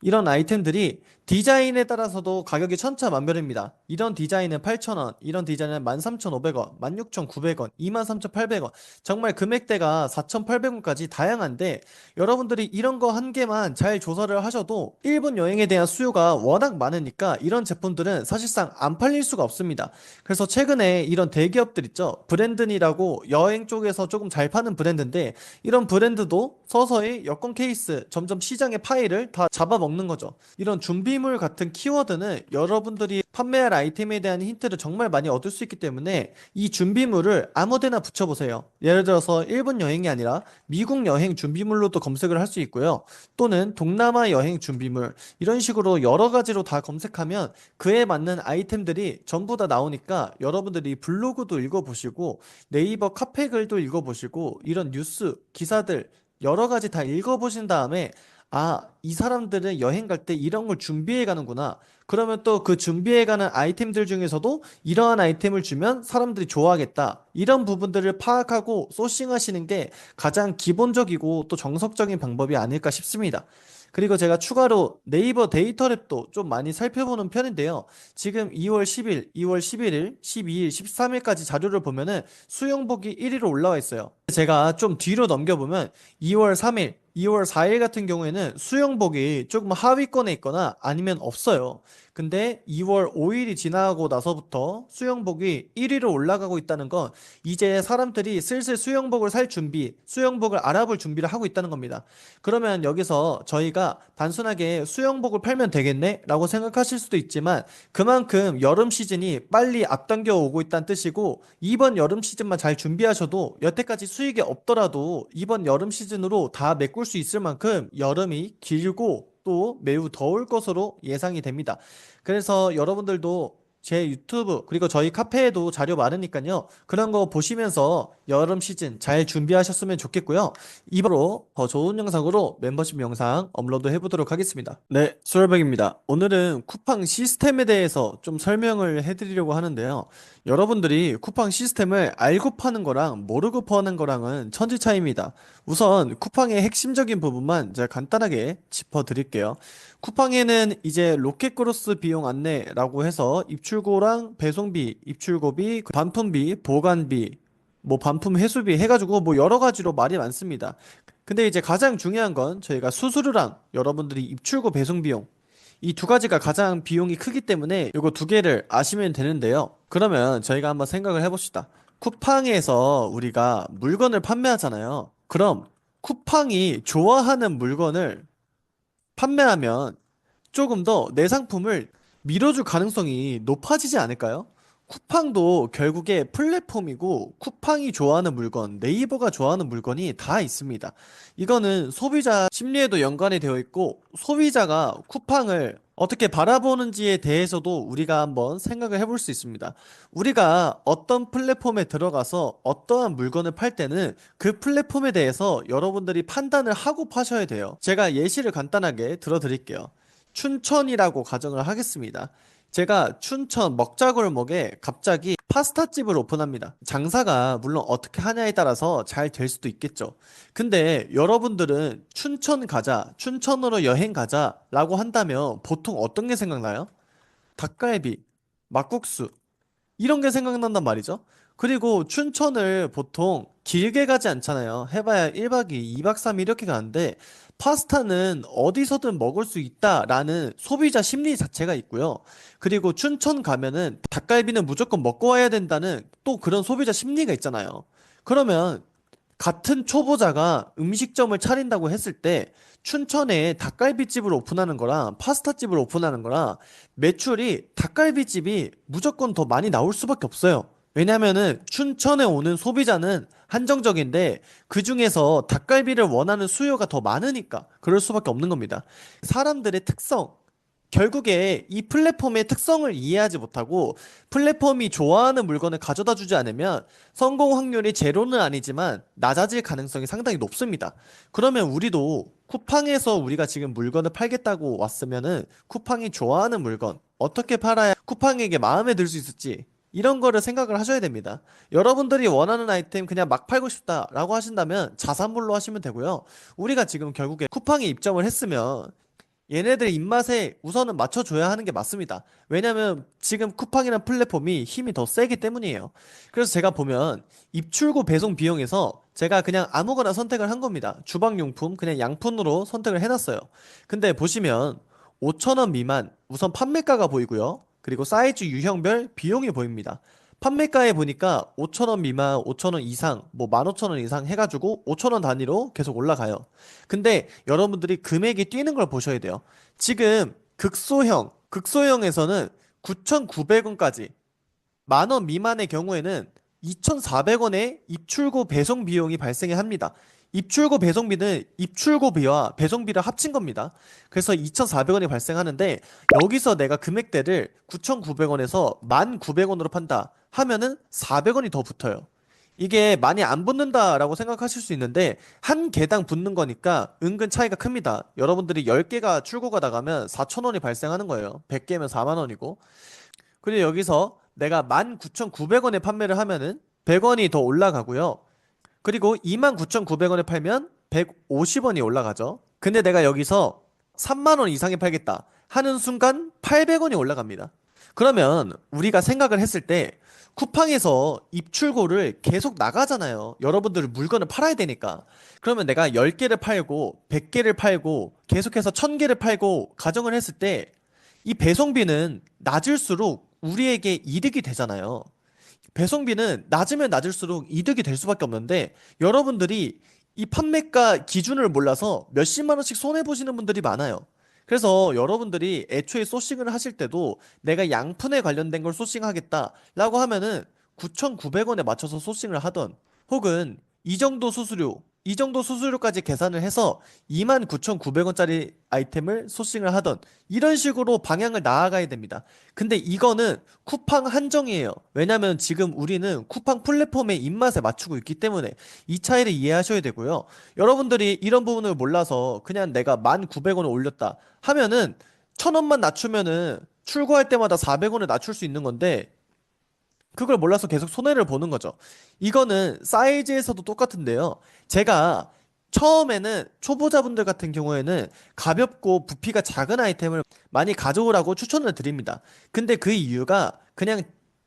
이런 아이템들이 디자인에 따라서도 가격이 천차만별입니다. 이런 디자인은 8,000원, 이런 디자인은 13,500원, 16,900원, 23,800원, 정말 금액대가 4,800원까지 다양한데 여러분들이 이런 거 한 개만 잘 조사를 하셔도 일본 여행에 대한 수요가 워낙 많으니까 이런 제품들은 사실상 안 팔릴 수가 없습니다. 그래서 최근에 이런 대기업들 있죠. 브랜든이라고 여행 쪽에서 조금 잘 파는 브랜드인데 이런 브랜드도 서서히 여권 케이스 점점 시장의 파일을 다 잡아먹는 거죠. 이런 준비물 같은 키워드는 여러분들이 판매할 아이템에 대한 힌트를 정말 많이 얻을 수 있기 때문에 이 준비물을 아무데나 붙여보세요. 예를 들어서 일본 여행이 아니라 미국 여행 준비물로도 검색을 할 수 있고요. 또는 동남아 여행 준비물 이런 식으로 여러 가지로 다 검색하면 그에 맞는 아이템들이 전부 다 나오니까 여러분들이 블로그도 읽어보시고 네이버 카페 글도 읽어보시고 이런 뉴스 기사들 여러 가지 다 읽어보신 다음에 아, 이 사람들은 여행 갈 때 이런 걸 준비해 가는구나. 그러면 또 그 준비해 가는 아이템들 중에서도 이러한 아이템을 주면 사람들이 좋아하겠다. 이런 부분들을 파악하고 소싱하시는 게 가장 기본적이고 또 정석적인 방법이 아닐까 싶습니다. 그리고 제가 추가로 네이버 데이터랩도 좀 많이 살펴보는 편인데요. 지금 2월 10일, 2월 11일, 12일, 13일까지 자료를 보면은 수영복이 1위로 올라와 있어요. 제가 좀 뒤로 넘겨보면 2월 3일, 2월 4일 같은 경우에는 수영복이 조금 하위권에 있거나 아니면 없어요. 근데 2월 5일이 지나고 나서부터 수영복이 1위로 올라가고 있다는 건 이제 사람들이 슬슬 수영복을 살 준비, 수영복을 알아볼 준비를 하고 있다는 겁니다. 그러면 여기서 저희가 단순하게 수영복을 팔면 되겠네? 라고 생각하실 수도 있지만 그만큼 여름 시즌이 빨리 앞당겨 오고 있다는 뜻이고 이번 여름 시즌만 잘 준비하셔도 여태까지 수익이 없더라도 이번 여름 시즌으로 다 메꿀 수 있을 만큼 여름이 길고 또 매우 더울 것으로 예상이 됩니다. 그래서 여러분들도 제 유튜브 그리고 저희 카페에도 자료 많으니까요. 그런 거 보시면서 여름 시즌 잘 준비하셨으면 좋겠고요. 이번으로 더 좋은 영상으로 멤버십 영상 업로드 해보도록 하겠습니다. 네, 수월백입니다. 오늘은 쿠팡 시스템에 대해서 좀 설명을 해드리려고 하는데요. 여러분들이 쿠팡 시스템을 알고 파는 거랑 모르고 파는 거랑은 천지 차이입니다. 우선 쿠팡의 핵심적인 부분만 제가 간단하게 짚어드릴게요. 쿠팡에는 이제 로켓크로스 비용 안내라고 해서 입출고랑 배송비, 입출고비, 반품비, 보관비, 뭐 반품 회수비 해가지고 뭐 여러 가지로 말이 많습니다. 근데 이제 가장 중요한 건 저희가 수수료랑 여러분들이 입출고 배송 비용 이 두 가지가 가장 비용이 크기 때문에 이거 두 개를 아시면 되는데요. 그러면 저희가 한번 생각을 해봅시다. 쿠팡에서 우리가 물건을 판매하잖아요. 그럼 쿠팡이 좋아하는 물건을 판매하면 조금 더 내 상품을 밀어줄 가능성이 높아지지 않을까요? 쿠팡도 결국에 플랫폼이고 쿠팡이 좋아하는 물건, 네이버가 좋아하는 물건이 다 있습니다. 이거는 소비자 심리에도 연관이 되어 있고 소비자가 쿠팡을 어떻게 바라보는지에 대해서도 우리가 한번 생각을 해볼 수 있습니다. 우리가 어떤 플랫폼에 들어가서 어떠한 물건을 팔 때는 그 플랫폼에 대해서 여러분들이 판단을 하고 파셔야 돼요. 제가 예시를 간단하게 들어드릴게요. 춘천이라고 가정을 하겠습니다. 제가 춘천 먹자골목에 갑자기 파스타집을 오픈합니다. 장사가 물론 어떻게 하냐에 따라서 잘 될 수도 있겠죠. 근데 여러분들은 춘천 가자, 춘천으로 여행 가자라고 한다면 보통 어떤 게 생각나요? 닭갈비, 막국수, 이런 게 생각난단 말이죠. 그리고 춘천을 보통 길게 가지 않잖아요. 해봐야 1박 2일, 2박 3일 이렇게 가는데 파스타는 어디서든 먹을 수 있다라는 소비자 심리 자체가 있고요. 그리고 춘천 가면은 닭갈비는 무조건 먹고 와야 된다는 또 그런 소비자 심리가 있잖아요. 그러면 같은 초보자가 음식점을 차린다고 했을 때 춘천에 닭갈비집을 오픈하는 거랑 파스타집을 오픈하는 거랑 매출이 닭갈비집이 무조건 더 많이 나올 수밖에 없어요. 왜냐면은 춘천에 오는 소비자는 한정적인데 그중에서 닭갈비를 원하는 수요가 더 많으니까 그럴 수밖에 없는 겁니다. 사람들의 특성, 결국에 이 플랫폼의 특성을 이해하지 못하고 플랫폼이 좋아하는 물건을 가져다 주지 않으면 성공 확률이 제로는 아니지만 낮아질 가능성이 상당히 높습니다. 그러면 우리도 쿠팡에서 우리가 지금 물건을 팔겠다고 왔으면은 쿠팡이 좋아하는 물건 어떻게 팔아야 쿠팡에게 마음에 들 수 있을지 이런 거를 생각을 하셔야 됩니다. 여러분들이 원하는 아이템 그냥 막 팔고 싶다라고 하신다면 자사몰로 하시면 되고요. 우리가 지금 결국에 쿠팡에 입점을 했으면 얘네들 입맛에 우선은 맞춰줘야 하는 게 맞습니다. 왜냐면 지금 쿠팡이라는 플랫폼이 힘이 더 세기 때문이에요. 그래서 제가 보면 입출고 배송 비용에서 제가 그냥 아무거나 선택을 한 겁니다. 주방용품 그냥 양푼으로 선택을 해놨어요. 근데 보시면 5,000원 미만 우선 판매가가 보이고요. 그리고 사이즈 유형별 비용이 보입니다. 판매가에 보니까 5,000원 미만, 5,000원 이상, 뭐 15,000원 이상 해가지고 5,000원 단위로 계속 올라가요. 근데 여러분들이 금액이 뛰는 걸 보셔야 돼요. 지금 극소형에서는 9,900원까지 만원 미만의 경우에는 2,400원의 입출고 배송 비용이 발생이 합니다. 입출고 배송비는 입출고비와 배송비를 합친 겁니다. 그래서 2,400원이 발생하는데 여기서 내가 금액대를 9,900원에서 1,900원으로 판다 하면은 400원이 더 붙어요. 이게 많이 안 붙는다라고 생각하실 수 있는데 한 개당 붙는 거니까 은근 차이가 큽니다. 여러분들이 10개가 출고가 나가면 4,000원이 발생하는 거예요. 100개면 4만 원이고. 그리고 여기서 내가 19,900원에 판매를 하면은 100원이 더 올라가고요. 그리고 29,900원에 팔면 150원이 올라가죠. 근데 내가 여기서 3만 원 이상에 팔겠다 하는 순간 800원이 올라갑니다. 그러면 우리가 생각을 했을 때 쿠팡에서 입출고를 계속 나가잖아요. 여러분들 물건을 팔아야 되니까. 그러면 내가 10개를 팔고 100개를 팔고 계속해서 1000개를 팔고 가정을 했을 때 이 배송비는 낮을수록 우리에게 이득이 되잖아요. 배송비는 낮으면 낮을수록 이득이 될 수밖에 없는데 여러분들이 이 판매가 기준을 몰라서 몇십만 원씩 손해 보시는 분들이 많아요. 그래서 여러분들이 애초에 소싱을 하실 때도 내가 양푼에 관련된 걸 소싱하겠다라고 하면은 9,900원에 맞춰서 소싱을 하던 혹은 이 정도 수수료까지 계산을 해서 29,900원짜리 아이템을 소싱을 하던 이런 식으로 방향을 나아가야 됩니다. 근데 이거는 쿠팡 한정이에요. 왜냐면 지금 우리는 쿠팡 플랫폼의 입맛에 맞추고 있기 때문에 이 차이를 이해하셔야 되고요. 여러분들이 이런 부분을 몰라서 그냥 내가 1,900원을 올렸다 하면은 1,000원만 낮추면은 출고할 때마다 400원을 낮출 수 있는 건데 그걸 몰라서 계속 손해를 보는 거죠. 이거는 사이즈에서도 똑같은데요. 제가 처음에는 초보자분들 같은 경우에는 가볍고 부피가 작은 아이템을 많이 가져오라고 추천을 드립니다. 근데 그 이유가 그냥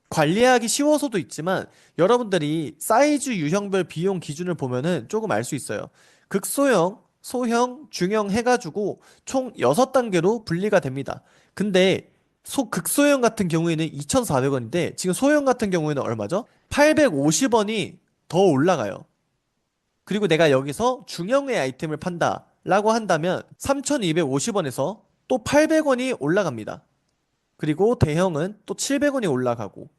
관리하기 쉬워서도 있지만 여러분들이 사이즈 유형별 비용 기준을 보면은 조금 알 수 있어요. 극소형, 소형, 중형 해가지고 총 6단계로 분리가 됩니다. 근데 극소형 같은 경우에는 2,400원인데 지금 소형 같은 경우에는 얼마죠? 850원이 더 올라가요. 그리고 내가 여기서 중형의 아이템을 판다라고 한다면 3,250원에서 또 800원이 올라갑니다. 그리고 대형은 또 700원이 올라가고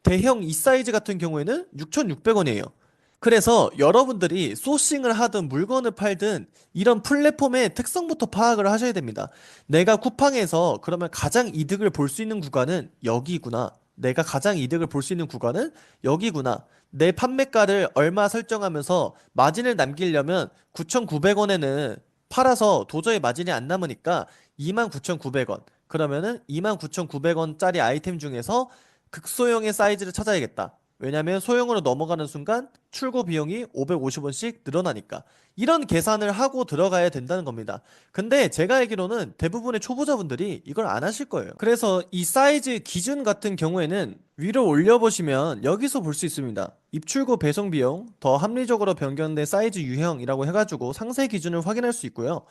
대형 이 사이즈 같은 경우에는 6,600원이에요. 그래서 여러분들이 소싱을 하든 물건을 팔든 이런 플랫폼의 특성부터 파악을 하셔야 됩니다. 내가 쿠팡에서 그러면 가장 이득을 볼 수 있는 구간은 여기구나. 내가 가장 이득을 볼 수 있는 구간은 여기구나. 내 판매가를 얼마 설정하면서 마진을 남기려면 9,900원에는 팔아서 도저히 마진이 안 남으니까 29,900원. 그러면은 29,900원짜리 아이템 중에서 극소형의 사이즈를 찾아야겠다. 왜냐면 소형으로 넘어가는 순간 출고 비용이 550원씩 늘어나니까. 이런 계산을 하고 들어가야 된다는 겁니다. 근데 제가 알기로는 대부분의 초보자분들이 이걸 안 하실 거예요. 그래서 이 사이즈 기준 같은 경우에는 위로 올려보시면 여기서 볼 수 있습니다. 입출고 배송 비용, 더 합리적으로 변경된 사이즈 유형이라고 해가지고 상세 기준을 확인할 수 있고요.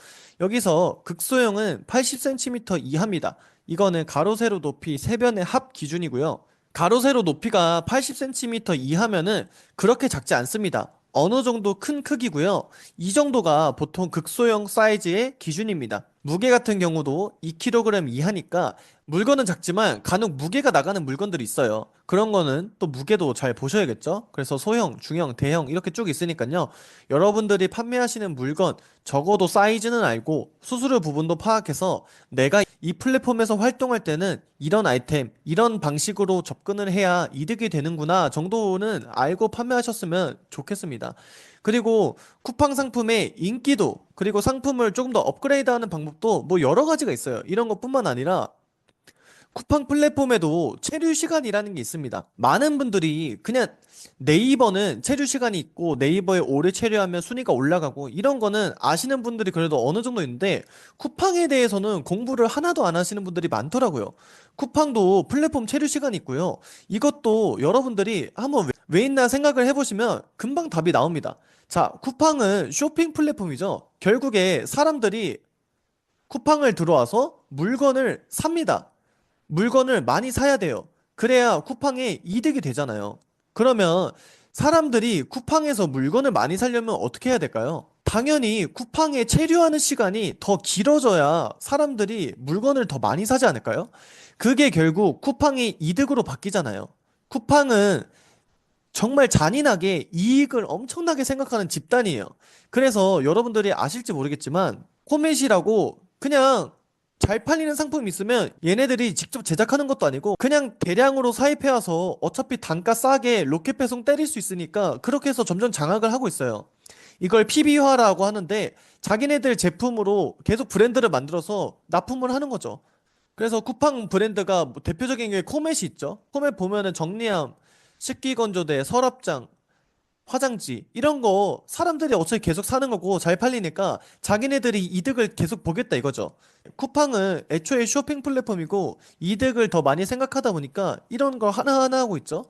여기서 극소형은 80cm 이하입니다. 이거는 가로 세로 높이 세 변의 합 기준이고요. 가로 세로 높이가 80cm 이하면은 그렇게 작지 않습니다. 어느 정도 큰 크기고요. 이 정도가 보통 극소형 사이즈의 기준입니다. 무게 같은 경우도 2kg 이하니까 물건은 작지만 간혹 무게가 나가는 물건들이 있어요. 그런 거는 또 무게도 잘 보셔야겠죠? 그래서 소형, 중형, 대형 이렇게 쭉 있으니까요. 여러분들이 판매하시는 물건 적어도 사이즈는 알고 수수료 부분도 파악해서 내가 이 플랫폼에서 활동할 때는 이런 아이템, 이런 방식으로 접근을 해야 이득이 되는구나 정도는 알고 판매하셨으면 좋겠습니다. 그리고 쿠팡 상품의 인기도, 그리고 상품을 조금 더 업그레이드하는 방법도 뭐 여러 가지가 있어요. 이런 것뿐만 아니라 쿠팡 플랫폼에도 체류 시간이라는 게 있습니다. 많은 분들이 그냥 네이버는 체류 시간이 있고 네이버에 오래 체류하면 순위가 올라가고 이런 거는 아시는 분들이 그래도 어느 정도 있는데 쿠팡에 대해서는 공부를 하나도 안 하시는 분들이 많더라고요. 쿠팡도 플랫폼 체류 시간이 있고요. 이것도 여러분들이 한번 왜 있나 생각을 해보시면 금방 답이 나옵니다. 자, 쿠팡은 쇼핑 플랫폼이죠. 결국에 사람들이 쿠팡을 들어와서 물건을 삽니다. 물건을 많이 사야 돼요. 그래야 쿠팡에 이득이 되잖아요. 그러면 사람들이 쿠팡에서 물건을 많이 사려면 어떻게 해야 될까요? 당연히 쿠팡에 체류하는 시간이 더 길어져야 사람들이 물건을 더 많이 사지 않을까요? 그게 결국 쿠팡이 이득으로 바뀌잖아요. 쿠팡은 정말 잔인하게 이익을 엄청나게 생각하는 집단이에요. 그래서 여러분들이 아실지 모르겠지만 코멧이라고 그냥 잘 팔리는 상품이 있으면 얘네들이 직접 제작하는 것도 아니고 그냥 대량으로 사입해와서 어차피 단가 싸게 로켓 배송 때릴 수 있으니까 그렇게 해서 점점 장악을 하고 있어요. 이걸 PB화라고 하는데 자기네들 제품으로 계속 브랜드를 만들어서 납품을 하는 거죠. 그래서 쿠팡 브랜드가 뭐 대표적인 게 코멧이 있죠. 코멧 보면은 정리함, 식기건조대, 서랍장, 화장지 이런 거 사람들이 어차피 계속 사는 거고 잘 팔리니까 자기네들이 이득을 계속 보겠다 이거죠. 쿠팡은 애초에 쇼핑 플랫폼이고 이득을 더 많이 생각하다 보니까 이런 걸 하나하나 하고 있죠.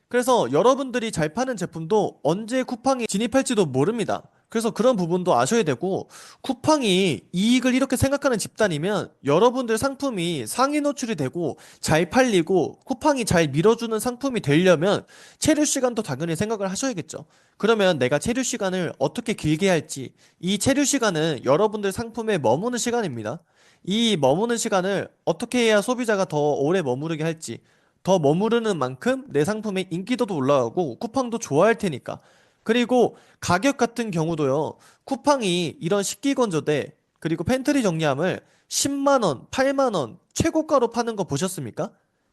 그래서 여러분들이 잘 파는 제품도 언제 쿠팡이 진입할지도 모릅니다. 그래서 그런 부분도 아셔야 되고, 쿠팡이 이익을 이렇게 생각하는 집단이면 여러분들 상품이 상위 노출이 되고 잘 팔리고 쿠팡이 잘 밀어주는 상품이 되려면 체류 시간도 당연히 생각을 하셔야겠죠. 그러면 내가 체류 시간을 어떻게 길게 할지, 이 체류 시간은 여러분들 상품에 머무는 시간입니다. 이 머무는 시간을 어떻게 해야 소비자가 더 오래 머무르게 할지, 더 머무르는 만큼 내 상품의 인기도도 올라가고 쿠팡도 좋아할 테니까. 그리고 가격 같은 경우도요. 쿠팡이 이런 식기건조대 그리고 팬트리 정리함을 10만 원, 8만 원 최고가로 파는 거 보셨습니까?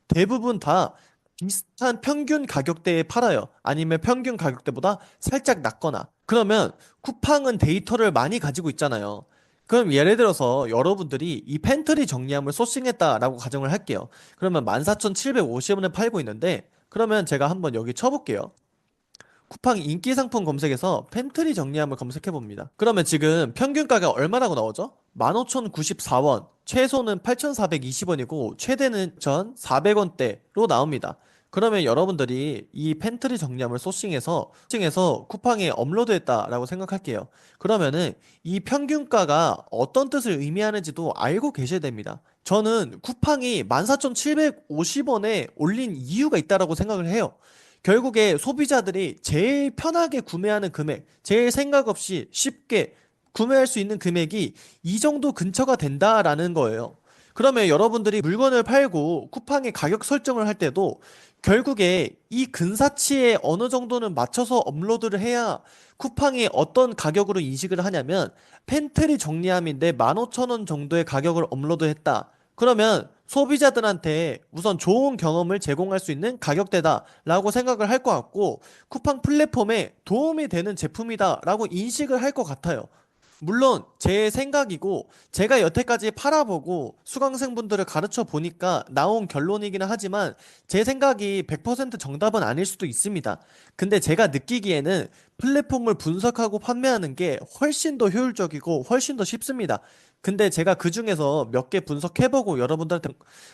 대부분 다 비슷한 평균 가격대에 팔아요. 아니면 평균 가격대보다 살짝 낮거나. 그러면 쿠팡은 데이터를 많이 가지고 있잖아요. 그럼 예를 들어서 여러분들이 이 팬트리 정리함을 소싱했다라고 가정을 할게요. 그러면 14,750원에 팔고 있는데 그러면 제가 한번 여기 쳐볼게요. 쿠팡 인기 상품 검색에서 팬트리 정리함을 검색해 봅니다. 그러면 지금 평균 가격 얼마라고 나오죠? 15,094원, 최소는 8,420원이고 최대는 1,400원대로 나옵니다. 그러면 여러분들이 이 팬트리 정리함을 소싱해서 쿠팡에 업로드했다라고 생각할게요. 그러면은 이 평균가가 어떤 뜻을 의미하는지도 알고 계셔야 됩니다. 저는 쿠팡이 14,750원에 올린 이유가 있다라고 생각을 해요. 결국에 소비자들이 제일 편하게 구매하는 금액, 제일 생각 없이 쉽게 구매할 수 있는 금액이 이 정도 근처가 된다라는 거예요. 그러면 여러분들이 물건을 팔고 쿠팡의 가격 설정을 할 때도 결국에 이 근사치에 어느 정도는 맞춰서 업로드를 해야 쿠팡이 어떤 가격으로 인식을 하냐면 팬트리 정리함인데 15,000원 정도의 가격을 업로드했다. 그러면 소비자들한테 우선 좋은 경험을 제공할 수 있는 가격대다라고 생각을 할 것 같고 쿠팡 플랫폼에 도움이 되는 제품이다라고 인식을 할 것 같아요. 물론 제 생각이고 제가 여태까지 팔아보고 수강생분들을 가르쳐 보니까 나온 결론이기는 하지만 제 생각이 100% 정답은 아닐 수도 있습니다. 근데 제가 느끼기에는 플랫폼을 분석하고 판매하는 게 훨씬 더 효율적이고 훨씬 더 쉽습니다. 근데 제가 그 중에서 몇 개 분석해보고 여러분들한테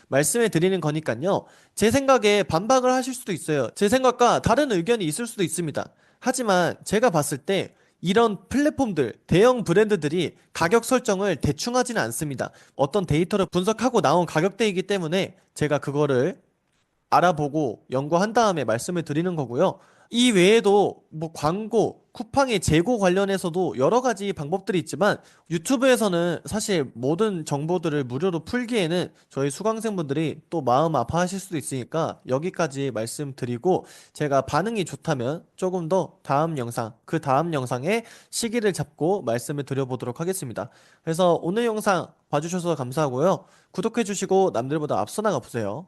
말씀해 드리는 거니까요. 제 생각에 반박을 하실 수도 있어요. 제 생각과 다른 의견이 있을 수도 있습니다. 하지만 제가 봤을 때 이런 플랫폼들, 대형 브랜드들이 가격 설정을 대충 하지는 않습니다. 어떤 데이터를 분석하고 나온 가격대이기 때문에 제가 그거를 알아보고 연구한 다음에 말씀을 드리는 거고요. 이 외에도 뭐 광고, 쿠팡의 재고 관련해서도 여러 가지 방법들이 있지만 유튜브에서는 사실 모든 정보들을 무료로 풀기에는 저희 수강생분들이 또 마음 아파하실 수도 있으니까 여기까지 말씀드리고 제가 반응이 좋다면 조금 더 다음 영상, 그 다음 영상에 시기를 잡고 말씀을 드려보도록 하겠습니다. 그래서 오늘 영상 봐주셔서 감사하고요. 구독해주시고 남들보다 앞서 나가 보세요.